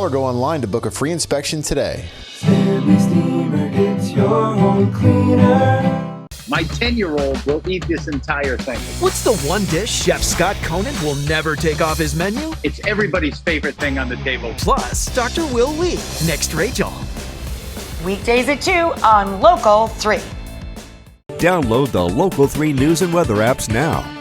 Or go online to book a free inspection today. Stanley Steamer gets your home cleaner. My 10-year-old will eat this entire thing. What's the one dish Chef Scott Conant will never take off his menu? It's everybody's favorite thing on the table. Plus, Dr. Will Lee. Next, Rachel. Weekdays at 2 on Local 3. Download the Local 3 news and weather apps now.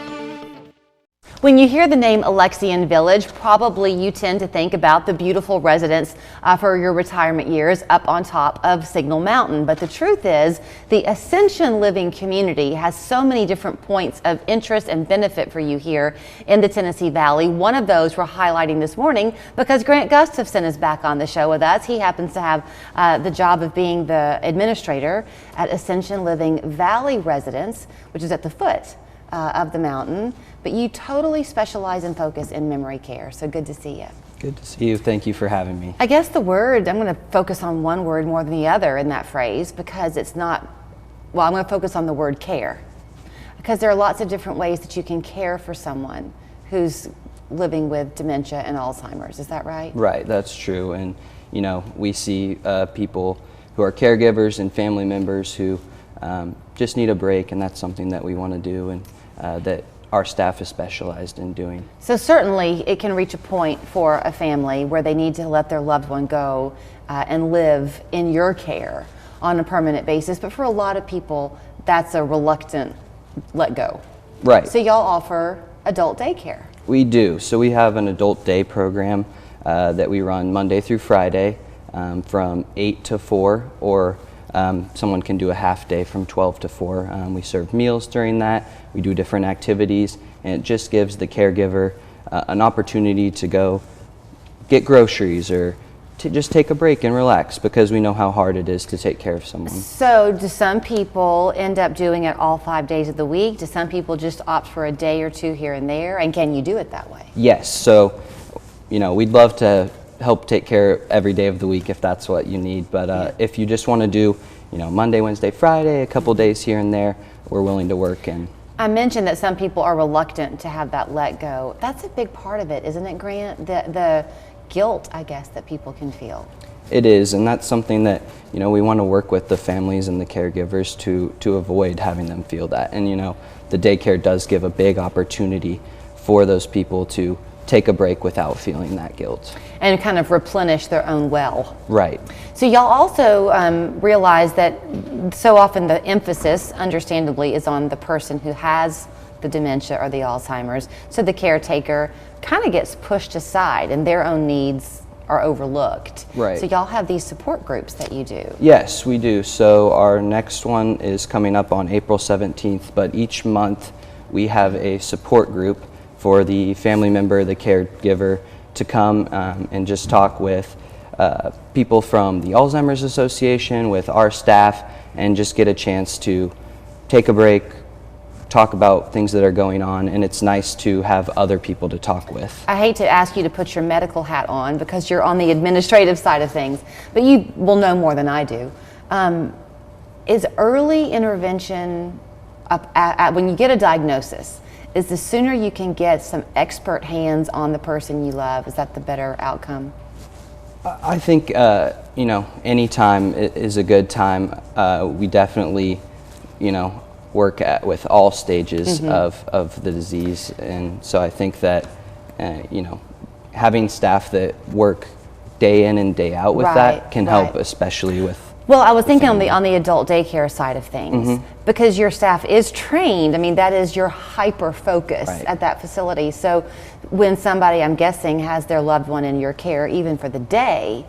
When you hear the name Alexian Village, probably you tend to think about the beautiful residence for your retirement years up on top of Signal Mountain. But the truth is, the Ascension Living community has so many different points of interest and benefit for you here in the Tennessee Valley. One of those we're highlighting this morning because Grant Gustafson is back on the show with us. He happens to have the job of being the administrator at Ascension Living Valley Residence, which is at the foot of the mountain, but you totally specialize and focus in memory care. So good to see you. Good to see you. Thank you for having me. I guess the word, I'm going to focus on one word more than the other in that phrase because it's not, well, I'm going to focus on the word care because there are lots of different ways that you can care for someone who's living with dementia and Alzheimer's. Is that right? Right, that's true. And, you know, we see people who are caregivers and family members who just need a break, and that's something that we want to do and that our staff is specialized in doing. So certainly it can reach a point for a family where they need to let their loved one go and live in your care on a permanent basis, but for a lot of people that's a reluctant let go. Right. So y'all offer adult daycare. We do. So we have an adult day program that we run Monday through Friday from 8 to 4, or someone can do a half day from 12 to 4. We serve meals during that. We do different activities, and it just gives the caregiver an opportunity to go get groceries or to just take a break and relax, because we know how hard it is to take care of someone. So do some people end up doing it all 5 days of the week? Do some people just opt for a day or two here and there? And can you do it that way? Yes. So, you know, we'd love to help take care every day of the week if that's what you need. But if you just want to do, you know, Monday, Wednesday, Friday, a couple days here and there, we're willing to work. And I mentioned that some people are reluctant to have that let go. That's a big part of it, isn't it, Grant? The guilt, I guess, that people can feel. It is, and that's something that, you know, we want to work with the families and the caregivers to avoid having them feel that. And, you know, the daycare does give a big opportunity for those people to take a break without feeling that guilt. And kind of replenish their own well. Right. So y'all also realize that so often the emphasis, understandably, is on the person who has the dementia or the Alzheimer's. So the caretaker kind of gets pushed aside and their own needs are overlooked. Right. So y'all have these support groups that you do. Yes, we do. So our next one is coming up on April 17th, but each month we have a support group for the family member, the caregiver, to come and just talk with people from the Alzheimer's Association, with our staff, and just get a chance to take a break, talk about things that are going on, and it's nice to have other people to talk with. I hate to ask you to put your medical hat on because you're on the administrative side of things, but you will know more than I do. Is early intervention, when you get a diagnosis, is the sooner you can get some expert hands on the person you love, is that the better outcome? I think, you know, any time is a good time. We definitely, you know, work with all stages of the disease. And so I think that, you know, having staff that work day in and day out with that can help, especially with. Well, I was thinking on the adult daycare side of things, because your staff is trained. I mean, that is your hyper focus at that facility. So when somebody, I'm guessing, has their loved one in your care, even for the day,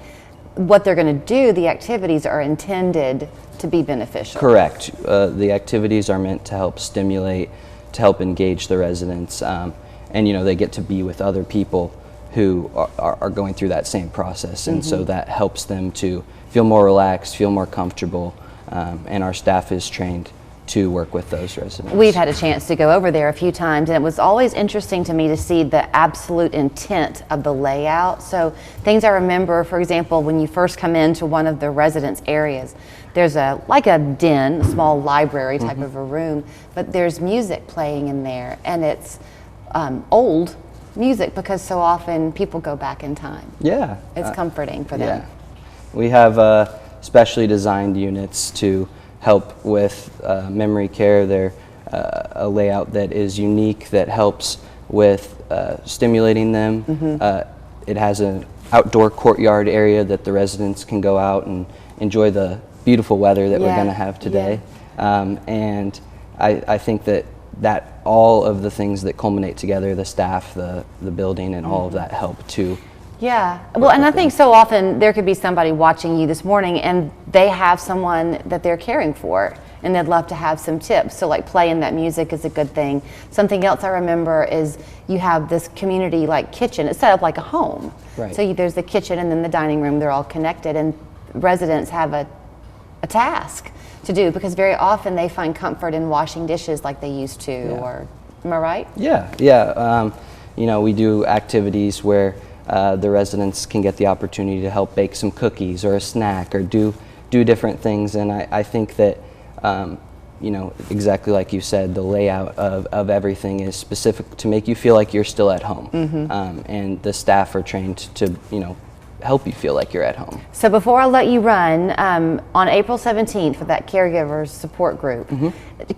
what they're going to do, the activities are intended to be beneficial. Correct. The activities are meant to help stimulate, to help engage the residents, and, you know, they get to be with other people who are going through that same process, and so that helps them to feel more relaxed, feel more comfortable, and our staff is trained to work with those residents. We've had a chance to go over there a few times, and it was always interesting to me to see the absolute intent of the layout. So things I remember, for example, when you first come into one of the residence areas, there's like a den, a small library type of a room, but there's music playing in there, and it's old music, because so often people go back in time. Yeah. It's comforting for them. Yeah. We have specially designed units to help with memory care. They're a layout that is unique, that helps with stimulating them. It has an outdoor courtyard area that the residents can go out and enjoy the beautiful weather that we're going to have today. And I think that all of the things that culminate together, the staff, the building, and all of that help to. Yeah, well, and I think so often there could be somebody watching you this morning and they have someone that they're caring for and they'd love to have some tips. So like playing that music is a good thing. Something else I remember is you have this community like kitchen. It's set up like a home. Right. So there's the kitchen and then the dining room. They're all connected, and residents have a task to do, because very often they find comfort in washing dishes like they used to. Or am I right? Yeah. You know, we do activities where the residents can get the opportunity to help bake some cookies or a snack or do different things. And I think that, you know, exactly like you said, the layout of everything is specific to make you feel like you're still at home. And the staff are trained to, you know, help you feel like you're at home. So before I let you run, on April 17th for that caregiver support group,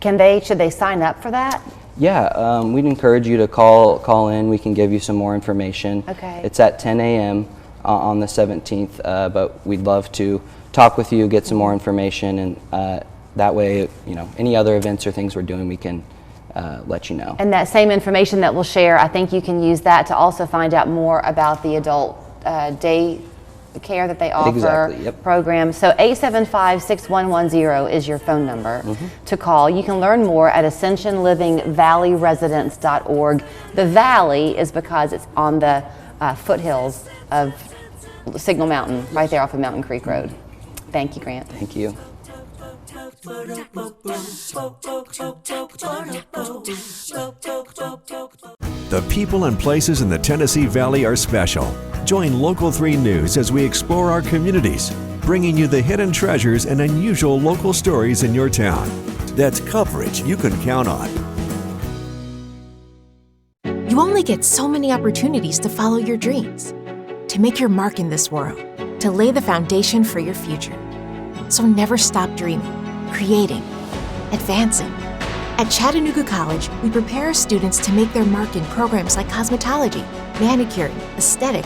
should they sign up for that? Yeah, we'd encourage you to call in. We can give you some more information. Okay. It's at 10 a.m. On the 17th, but we'd love to talk with you, get some more information, and that way, you know, any other events or things we're doing, we can let you know. And that same information that we'll share, I think you can use that to also find out more about the adult day care that they offer program. So 875-6110 is your phone number to call. You can learn more at ascensionlivingvalleyresidence.org. The valley is because it's on the foothills of Signal Mountain, right there off of Mountain Creek Road. Thank you, Grant. Thank you. The people and places in the Tennessee Valley are special. Join Local 3 News as we explore our communities, bringing you the hidden treasures and unusual local stories in your town. That's coverage you can count on. You only get so many opportunities to follow your dreams, to make your mark in this world, to lay the foundation for your future. So never stop dreaming, creating, advancing. At Chattanooga College, we prepare our students to make their mark in programs like cosmetology, manicuring, aesthetics,